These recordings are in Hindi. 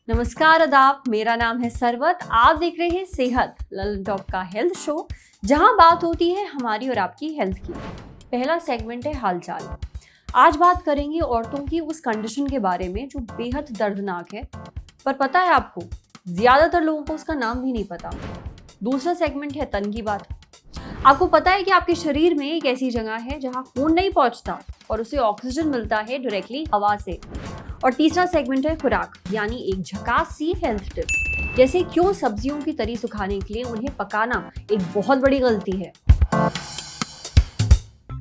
नमस्कार आदाब, मेरा नाम है सरवत। आप देख रहे हैं सेहत ललन टॉप का हेल्थ शो, जहां बात होती है हमारी और आपकी हेल्थ की। पहला सेगमेंट है हालचाल। आज बात करेंगे औरतों की उस कंडीशन के बारे में जो बेहद दर्दनाक है, पर पता है आपको, ज्यादातर लोगों को उसका नाम भी नहीं पता। दूसरा सेगमेंट है तन की बात। आपको पता है कि आपके शरीर में एक ऐसी जगह है जहां खून नहीं पहुंचता और उसे ऑक्सीजन मिलता है डायरेक्टली हवा से। और तीसरा सेगमेंट है खुराक, यानी एक झकास सी हेल्थ टिप, जैसे क्यों सब्जियों की तरी सुखाने के लिए उन्हें पकाना एक बहुत बड़ी गलती है।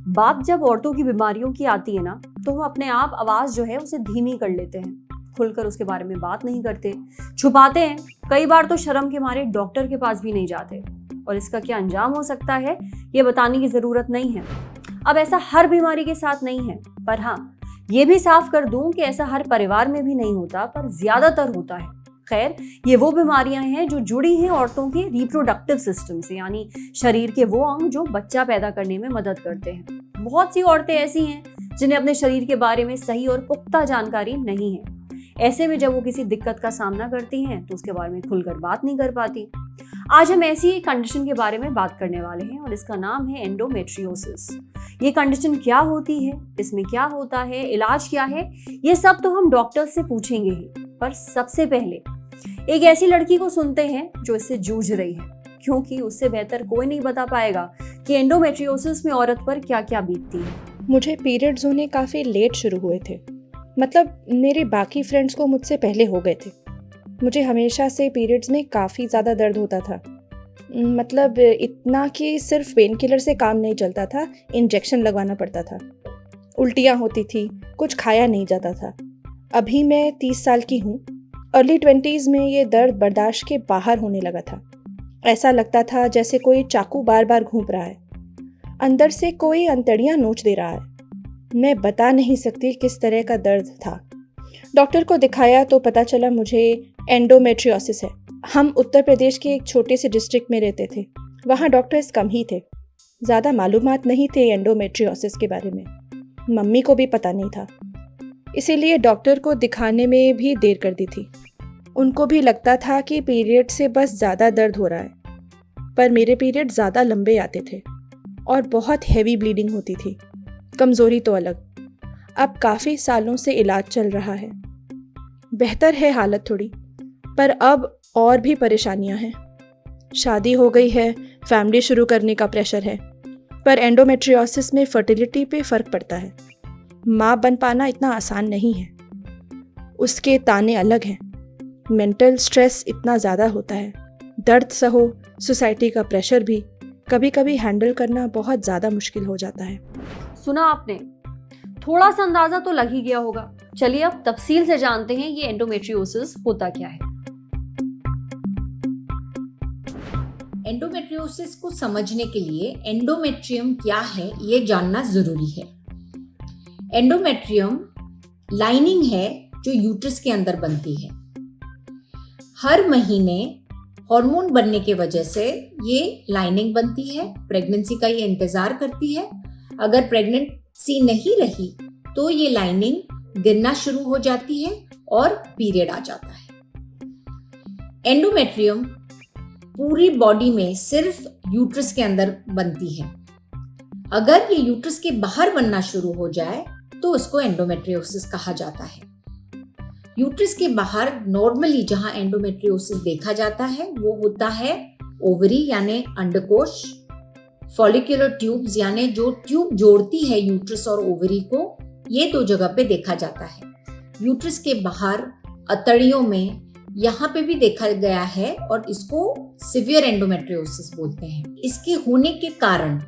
बात जब औरतों की बीमारियों की आती है ना, तो हम अपने आप आवाज जो है उसे धीमी कर लेते हैं, खुलकर उसके बारे में बात नहीं करते, छुपाते हैं। कई बार तो शर्म के मारे डॉक्टर के पास भी नहीं जाते। और इसका क्या अंजाम हो सकता है ये बताने की जरूरत नहीं है। अब ऐसा हर बीमारी के साथ नहीं है, पर हाँ, ये भी साफ कर दूं कि ऐसा हर परिवार में भी नहीं होता, पर ज्यादातर होता है। खैर, ये वो बीमारियां हैं जो जुड़ी हैं औरतों के रिप्रोडक्टिव सिस्टम से, यानी शरीर के वो अंग जो बच्चा पैदा करने में मदद करते हैं। बहुत सी औरतें ऐसी हैं जिन्हें अपने शरीर के बारे में सही और पुख्ता जानकारी नहीं है। ऐसे में जब वो किसी दिक्कत का सामना करती हैं तो उसके बारे में खुलकर बात नहीं कर पाती। आज हम ऐसी ही कंडीशन के बारे में बात करने वाले हैं और इसका नाम है एंडोमेट्रियोसिस। ये कंडीशन क्या होती है, इसमें क्या होता है, इलाज क्या है, ये सब तो हम डॉक्टर से पूछेंगे ही। पर सबसे पहले एक ऐसी लड़की को सुनते हैं जो इससे जूझ रही है, क्योंकि उससे बेहतर कोई नहीं बता पाएगा कि एंडोमेट्रियोसिस में औरत पर क्या क्या बीतती है। मुझे पीरियड्स होने काफ़ी लेट शुरू हुए थे। मतलब मेरे बाकी फ्रेंड्स को मुझसे पहले हो गए थे। मुझे हमेशा से पीरियड्स में काफ़ी ज़्यादा दर्द होता था। मतलब इतना कि सिर्फ पेन किलर से काम नहीं चलता था, इंजेक्शन लगवाना पड़ता था। उल्टियाँ होती थी, कुछ खाया नहीं जाता था। अभी मैं 30 साल की हूँ। अर्ली 20s में ये दर्द बर्दाश्त के बाहर होने लगा था। ऐसा लगता था जैसे कोई चाकू बार बार घूंप रहा है, अंदर से कोई अंतड़ियाँ नोच दे रहा है। मैं बता नहीं सकती किस तरह का दर्द था। डॉक्टर को दिखाया तो पता चला मुझे एंडोमेट्रियोसिस है। हम उत्तर प्रदेश के एक छोटे से डिस्ट्रिक्ट में रहते थे। वहाँ डॉक्टर्स कम ही थे, ज़्यादा मालूमात नहीं थे एंडोमेट्रियोसिस के बारे में। मम्मी को भी पता नहीं था, इसीलिए डॉक्टर को दिखाने में भी देर कर दी थी। उनको भी लगता था कि पीरियड से बस ज़्यादा दर्द हो रहा है, पर मेरे पीरियड ज़्यादा लंबे आते थे और बहुत हैवी ब्लीडिंग होती थी। कमज़ोरी तो अलग। अब काफ़ी सालों से इलाज चल रहा है, बेहतर है हालत थोड़ी, पर अब और भी परेशानियां हैं। शादी हो गई है, फैमिली शुरू करने का प्रेशर है, पर एंडोमेट्रियोसिस में फर्टिलिटी पे फ़र्क पड़ता है। माँ बन पाना इतना आसान नहीं है, उसके ताने अलग हैं। मेंटल स्ट्रेस इतना ज़्यादा होता है, दर्द सहो, सोसाइटी का प्रेशर भी कभी कभी हैंडल करना बहुत ज़्यादा मुश्किल हो जाता है। सुना आपने, थोड़ा सा अंदाजा तो लग ही गया होगा। चलिए अब तफसील से जानते हैं ये एंडोमेट्रियोसिस होता क्या है। एंडोमेट्रियोसिस को समझने के लिए एंडोमेट्रियम क्या है ये जानना जरूरी है। एंडोमेट्रियम लाइनिंग है जो यूट्रस के अंदर बनती है। हर महीने हार्मोन बनने की वजह से ये लाइनिंग बनती है, प्रेगनेंसी का ये इंतजार करती है। अगर प्रेगनेंसी नहीं रही तो ये लाइनिंग गिरना शुरू हो जाती है और पीरियड आ जाता है। एंडोमेट्रियम पूरी बॉडी में सिर्फ यूट्रस के अंदर बनती है। अगर ये यूट्रस के बाहर बनना शुरू हो जाए तो उसको एंडोमेट्रियोसिस कहा जाता है। यूट्रस के बाहर नॉर्मली जहां एंडोमेट्रियोसिस देखा जाता है वो होता है ओवरी यानी अंडकोश, फॉलिकुलर ट्यूब्स यानी जो ट्यूब जोड़ती है यूट्रस और ओवरी को, ये दो जगह पे देखा जाता है। यूट्रस के बाहर अतड़ियों में यहाँ पे भी देखा गया है और इसको सिवियर एंडोमेट्रियोसिस बोलते हैं। इसके होने के कारण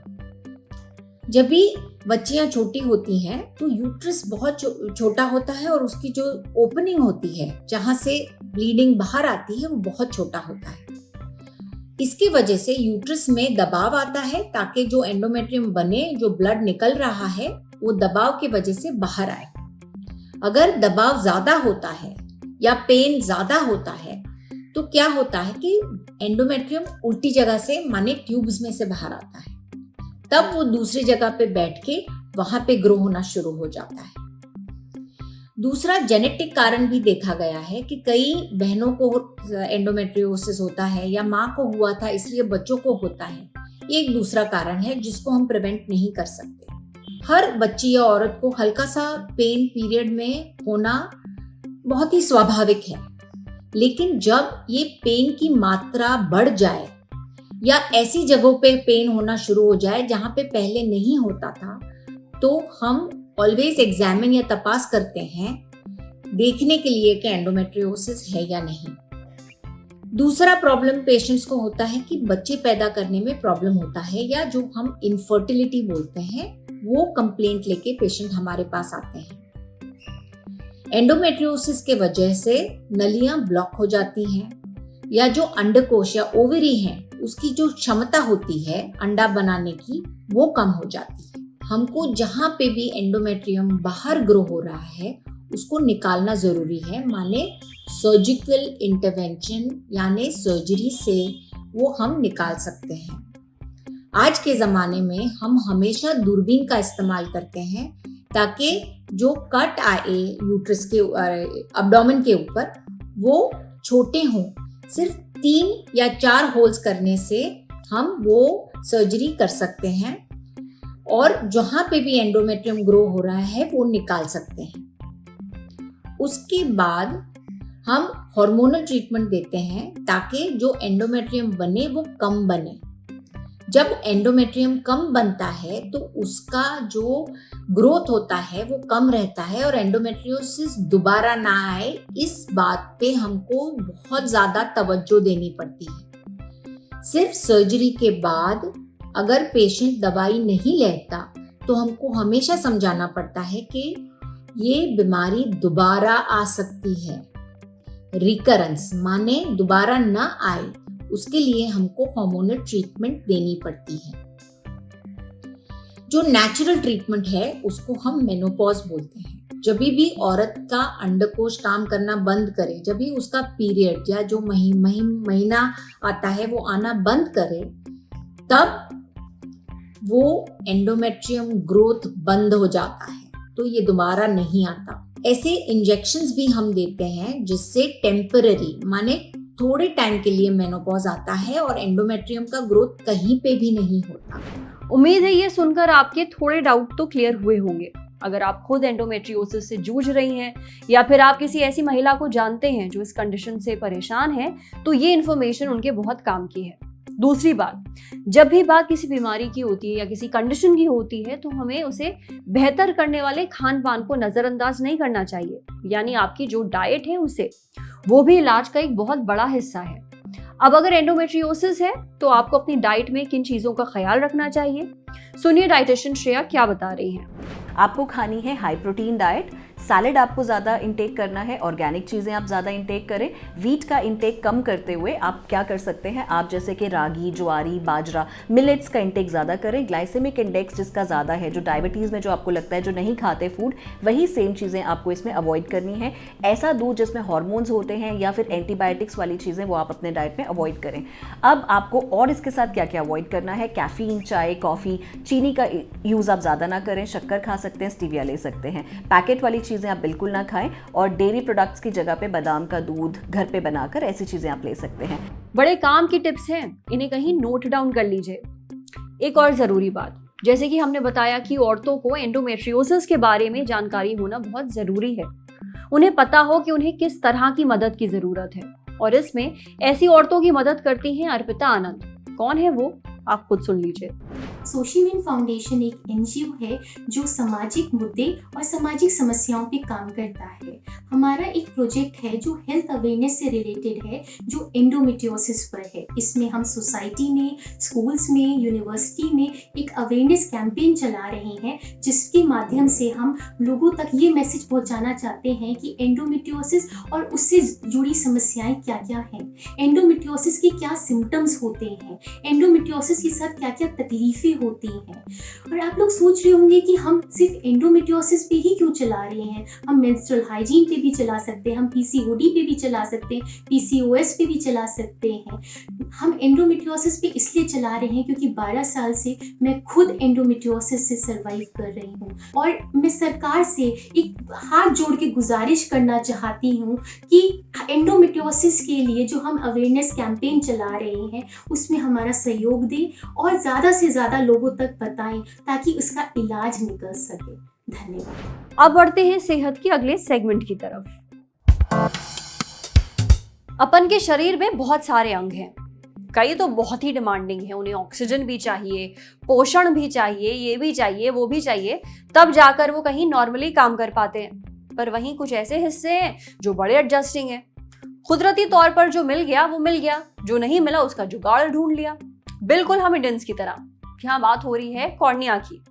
जब भी बच्चियां छोटी होती हैं तो यूट्रस बहुत छोटा होता है और उसकी जो ओपनिंग होती है जहां से ब्लीडिंग बाहर आती है वो बहुत छोटा होता है। इसकी वजह से यूट्रस में दबाव आता है ताकि जो एंडोमेट्रियम बने, जो ब्लड निकल रहा है वो दबाव की वजह से बाहर आए। अगर दबाव ज्यादा होता है या पेन ज्यादा होता है तो क्या होता है कि एंडोमेट्रियम उल्टी जगह से माने ट्यूब्स में से बाहर आता है। तब वो दूसरी जगह पे बैठ के वहां पे ग्रो होना शुरू हो जाता है। दूसरा जेनेटिक कारण भी देखा गया है कि कई बहनों को एंडोमेट्रियोसिस होता है या माँ को हुआ था इसलिए बच्चों को होता है। ये एक दूसरा कारण है जिसको हम प्रिवेंट नहीं कर सकते। हर बच्ची या औरत को हल्का सा पेन पीरियड में होना बहुत ही स्वाभाविक है, लेकिन जब ये पेन की मात्रा बढ़ जाए या ऐसी जगहों पे पेन होना शुरू हो जाए जहाँ पे पहले नहीं होता था, तो हम ऑलवेज एग्जामिन या तपास करते हैं देखने के लिए कि एंडोमेट्रियोसिस है या नहीं। दूसरा प्रॉब्लम पेशेंट्स को होता है कि बच्चे पैदा करने में प्रॉब्लम होता है या जो हम इनफर्टिलिटी बोलते हैं, वो कंप्लेंट लेके पेशेंट हमारे पास आते हैं। एंडोमेट्रियोसिस के वजह से नलियां ब्लॉक हो जाती हैं या जो अंडकोश या ओवरी है उसकी जो क्षमता होती है अंडा बनाने की वो कम हो जाती है। हमको जहां पे भी एंडोमेट्रियम बाहर ग्रो हो रहा है उसको निकालना जरूरी है, माने सर्जिकल इंटरवेंशन यानी सर्जरी से वो हम निकाल सकते हैं। आज के ज़माने में हम हमेशा दूरबीन का इस्तेमाल करते हैं ताकि जो कट आए यूट्रस के अब्डोमेन के ऊपर वो छोटे हों। सिर्फ 3 या 4 होल्स करने से हम वो सर्जरी कर सकते हैं और जहाँ पे भी एंडोमेट्रियम ग्रो हो रहा है वो निकाल सकते हैं। उसके बाद हम हार्मोनल ट्रीटमेंट देते हैं ताकि जो एंडोमेट्रियम बने वो कम बने। जब एंडोमेट्रियम कम बनता है तो उसका जो ग्रोथ होता है वो कम रहता है और एंडोमेट्रियोसिस दोबारा ना आए, इस बात पे हमको बहुत ज़्यादा तवज्जो देनी पड़ती है। सिर्फ सर्जरी के बाद अगर पेशेंट दवाई नहीं लेता तो हमको हमेशा समझाना पड़ता है कि ये बीमारी दोबारा आ सकती है। रिकरेंस माने दोबारा ना आए, उसके लिए हमको हार्मोनल ट्रीटमेंट देनी पड़ती है। जो नेचुरल ट्रीटमेंट है उसको हम मेनोपॉज बोलते हैं। जब भी औरत का अंडकोश काम करना बंद करे, जब भी उसका पीरियड या जो महीना आता है वो आना बंद करे, तब वो एंडोमेट्रियम ग्रोथ बंद हो जाता है, तो ये दोबारा नहीं आता। ऐसे इंजेक्शंस भी हम देते हैं जिससे टेम्पररी माने थोड़े टाइम के लिए मेनोपॉज आता है और एंडोमेट्रियम का ग्रोथ कहीं पे भी नहीं होता। उम्मीद है ये सुनकर आपके थोड़े डाउट तो क्लियर हुए होंगे। अगर आप खुद एंडोमेट्रियोसिस से जूझ रही हैं या फिर आप किसी ऐसी महिला को जानते हैं जो इस कंडीशन से परेशान है, तो ये इन्फॉर्मेशन उनके बहुत काम की है। दूसरी बात, जब भी बात किसी बीमारी की होती है या किसी कंडीशन की होती है तो हमें उसे बेहतर करने वाले खान पान को नजरअंदाज नहीं करना चाहिए। यानी आपकी जो डाइट है उसे, वो भी इलाज का एक बहुत बड़ा हिस्सा है। अब अगर एंडोमेट्रियोसिस है तो आपको अपनी डाइट में किन चीजों का ख्याल रखना चाहिए, सुनिए डाइटिशियन श्रेया क्या बता रही हैं। आपको खानी है हाई प्रोटीन डाइट, सैलेड आपको ज़्यादा इंटेक करना है, ऑर्गेनिक चीज़ें आप ज़्यादा इंटेक करें। वीट का इंटेक कम करते हुए आप क्या कर सकते हैं, आप जैसे कि रागी, ज्वारी, बाजरा, मिलेट्स का इंटेक ज़्यादा करें। ग्लाइसेमिक इंडेक्स जिसका ज़्यादा है, जो डायबिटीज़ में जो आपको लगता है जो नहीं खाते फूड, वही सेम चीज़ें आपको इसमें अवॉइड करनी है। ऐसा दूध जिसमें हार्मोन्स होते हैं या फिर एंटीबायोटिक्स वाली चीज़ें वो आप अपने डाइट में अवॉइड करें। अब आपको और इसके साथ क्या क्या अवॉइड करना है, कैफ़ीन, चाय, कॉफ़ी, चीनी का यूज़ आप ज़्यादा ना करें। शक्कर खा सकते हैं, स्टीविया ले सकते हैं। पैकेट वाली चीज़ें आप बिल्कुल ना खाएं और डेयरी प्रोडक्ट्स की जगह पे बादाम का दूध घर पे बनाकर ऐसी चीज़ें आप ले सकते हैं। बड़े काम की टिप्स हैं, इन्हें कहीं नोट डाउन कर लीजिए। एक और ज़रूरी बात, जैसे कि हमने बताया कि औरतों को एंडोमेट्रियोसिस के बारे में जानकारी होना बहुत ज़रूरी है। उन्हें पता हो कि उन्हें किस तरह की मदद की ज़रूरत है, और इसमें ऐसी औरतों की मदद करती हैं अर्पिता आनंद। कौन है वो, आप खुद सुन लीजिए। सोशीमेन फाउंडेशन एक एनजीओ है जो सामाजिक मुद्दे और सामाजिक समस्याओं पे काम करता है। हमारा एक प्रोजेक्ट है जो हेल्थ अवेयरनेस से रिलेटेड है, जो एंडोमेट्रियोसिस पर है। इसमें हम सोसाइटी में, स्कूल्स में, यूनिवर्सिटी में एक अवेयरनेस कैंपेन चला रहे हैं, जिसके माध्यम से हम लोगों तक ये मैसेज पहुंचाना चाहते हैं कि एंडोमेट्रियोसिस और उससे जुड़ी समस्याएं क्या क्या हैं, एंडोमेट्रियोसिस के क्या सिम्टम्स होते हैं, एंडोमेट्रियोसिस एंडोमेट्रियोसिस के साथ क्या क्या तकलीफें होती हैं। और आप लोग सोच रहे होंगे कि हम सिर्फ एंडोमेट्रियोसिस पे ही क्यों चला रहे हैं, हम मेंस्ट्रुअल हाइजीन पे भी चला सकते हैं, हम पीसीओडी पे भी चला सकते हैं, पीसीओएस पे भी चला सकते हैं। हम एंडोमेट्रियोसिस पे इसलिए चला रहे हैं क्योंकि 12 साल से मैं खुद एंडोमेट्रियोसिस से सर्वाइव कर रही हूँ और मैं सरकार से एक हाथ जोड़ के गुजारिश करना चाहती हूँ कि एंडोमेट्रियोसिस के लिए जो हम अवेयरनेस कैंपेन चला रहे हैं उसमें हमारा सहयोग दें और ज़्यादा से ज़्यादा लोगों तक बताएं ताकि उसका इलाज निकल सके। धन्यवाद। अब बढ़ते हैं सेहत के अगले सेगमेंट की तरफ। अपन के शरीर में बहुत सारे अंग हैं, कई तो बहुत ही डिमांडिंग है, उन्हें ऑक्सीजन भी चाहिए, पोषण भी चाहिए, ये भी चाहिए, वो भी चाहिए, तब जाकर वो कहीं नॉर्मली काम कर पाते हैं। पर वहीं कुछ ऐसे हिस्से हैं जो बड़े एडजस्टिंग हैं। कुदरती तौर पर जो मिल गया वो मिल गया, जो नहीं मिला उसका जुगाड़ ढूंढ लिया, बिल्कुल हम इंडियंस की तरह। यहाँ बात हो रही है कॉर्निया की।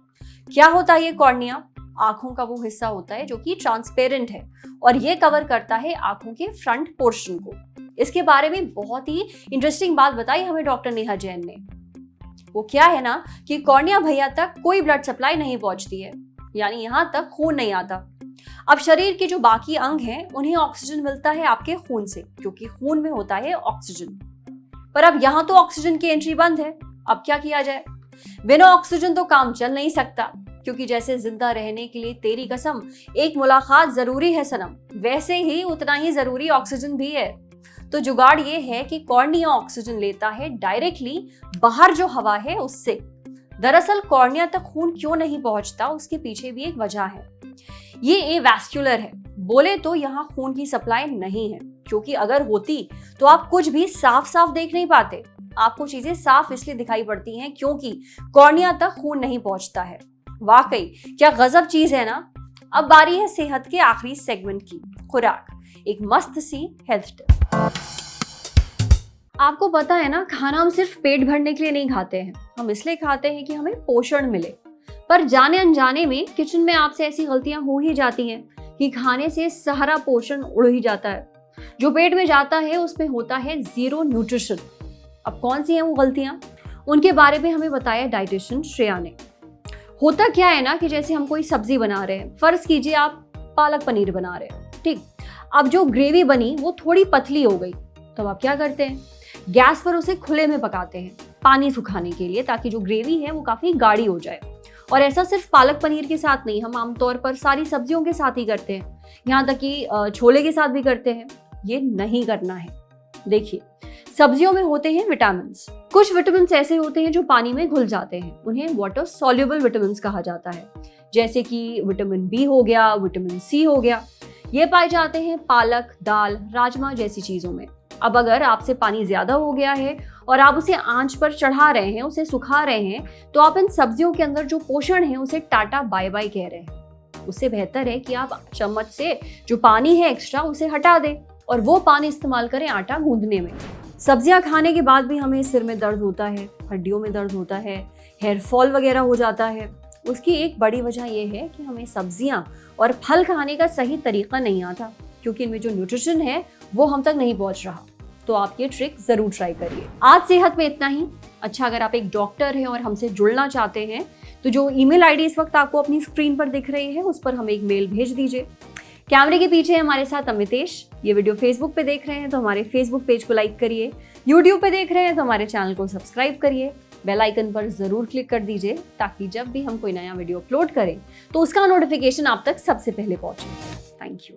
क्या होता है ये कॉर्निया? आंखों का वो हिस्सा होता है जो कि ट्रांसपेरेंट है और ये कवर करता है आंखों के फ्रंट पोर्शन को। इसके बारे में बहुत ही इंटरेस्टिंग बात बताई हमें डॉक्टर नेहा जैन ने। वो क्या है ना कि कॉर्निया भैया तक कोई ब्लड सप्लाई नहीं पहुंचती है, यानी यहाँ तक खून नहीं आता। अब शरीर के जो बाकी अंग हैं उन्हें ऑक्सीजन मिलता है आपके खून से, क्योंकि खून में होता है ऑक्सीजन। पर अब यहाँ तो ऑक्सीजन की एंट्री बंद है। अब क्या किया जाए? बिना ऑक्सीजन तो काम चल नहीं सकता, क्योंकि जैसे जिंदा रहने के लिए तेरी कसम एक मुलाकात जरूरी है सनम, वैसे ही उतना ही जरूरी ऑक्सीजन भी है। तो जुगाड़ ये है कि कॉर्निया ऑक्सीजन लेता है डायरेक्टली बाहर जो हवा है उससे। दरअसल कॉर्निया तक खून क्यों नहीं पहुंचता, उसके पीछे भी एक वजह है। ये एवैस्कुलर है, बोले तो यहाँ खून की सप्लाई नहीं है, क्योंकि अगर होती तो आप कुछ भी साफ साफ देख नहीं पाते। आपको चीजें साफ इसलिए दिखाई पड़ती हैं क्योंकि कॉर्निया तक खून नहीं पहुंचता है। वाकई क्या गजब चीज है ना। अब बारी है सेहत के आखिरी सेगमेंट की, खुराक, एक मस्त सी हेल्थ टिप। आपको पता है ना, खाना हम सिर्फ पेट भरने के लिए नहीं खाते हैं, हम इसलिए खाते हैं कि हमें पोषण मिले। पर जाने अनजाने में किचन में आपसे ऐसी गलतियां हो ही जाती हैं कि खाने से सारा पोषण उड़ ही जाता है। जो पेट में जाता है उसमें होता है जीरो न्यूट्रिशन। अब कौन सी हैं वो गलतियां, उनके बारे में हमें बताया डाइटिशियन श्रेया ने। होता क्या है ना कि जैसे हम कोई सब्जी बना रहे हैं, फर्ज कीजिए आप पालक पनीर बना रहे हैं, ठीक। अब जो ग्रेवी बनी वो थोड़ी पतली हो गई, तो आप क्या करते हैं? गैस पर उसे खुले में पकाते हैं पानी सुखाने के लिए, ताकि जो ग्रेवी है वो काफी गाढ़ी हो जाए। और ऐसा सिर्फ पालक पनीर के साथ नहीं, हम आमतौर पर सारी सब्जियों के साथ ही करते हैं, यहाँ तक कि छोले के साथ भी करते हैं। ये नहीं करना है। देखिए, सब्जियों में होते हैं विटामिन। कुछ विटामिन ऐसे होते हैं जो पानी में घुल जाते हैं, उन्हें वाटर सॉल्युबल विटामिन कहा जाता है, जैसे कि विटामिन बी हो गया, विटामिन सी हो गया। ये पाए जाते हैं पालक, दाल, राजमा जैसी चीजों में। अब अगर आपसे पानी ज्यादा हो गया है और आप उसे आंच पर चढ़ा रहे हैं, उसे सुखा रहे हैं, तो आप इन सब्जियों के अंदर जो पोषण है उसे टाटा बाय बाय कह रहे हैं। उससे बेहतर है कि आप चम्मच से जो पानी है एक्स्ट्रा उसे हटा दें और वो पानी इस्तेमाल करें आटा गूंदने में। सब्जियां खाने के बाद भी हमें सिर में दर्द होता है, हड्डियों में दर्द होता है, हेयर फॉल वगैरह हो जाता है। उसकी एक बड़ी वजह यह है कि हमें सब्जियां और फल खाने का सही तरीका नहीं आता, क्योंकि इनमें जो न्यूट्रिशन है वो हम तक नहीं पहुंच रहा। तो आप ये ट्रिक जरूर ट्राई करिए। आज सेहत में इतना ही। अच्छा, अगर आप एक डॉक्टर हैं और हमसे जुड़ना चाहते हैं तो जो ईमेल आईडी इस वक्त आपको अपनी स्क्रीन पर दिख रही है उस पर हमें एक मेल भेज दीजिए। कैमरे के पीछे हमारे साथ अमितेश। ये वीडियो फेसबुक पे देख रहे हैं तो हमारे फेसबुक पेज को लाइक करिए, यूट्यूब पे देख रहे हैं तो हमारे चैनल को सब्सक्राइब करिए, बेल आइकन पर जरूर क्लिक कर दीजिए ताकि जब भी हम कोई नया वीडियो अपलोड करें तो उसका नोटिफिकेशन आप तक सबसे पहले पहुंचे। Thank you.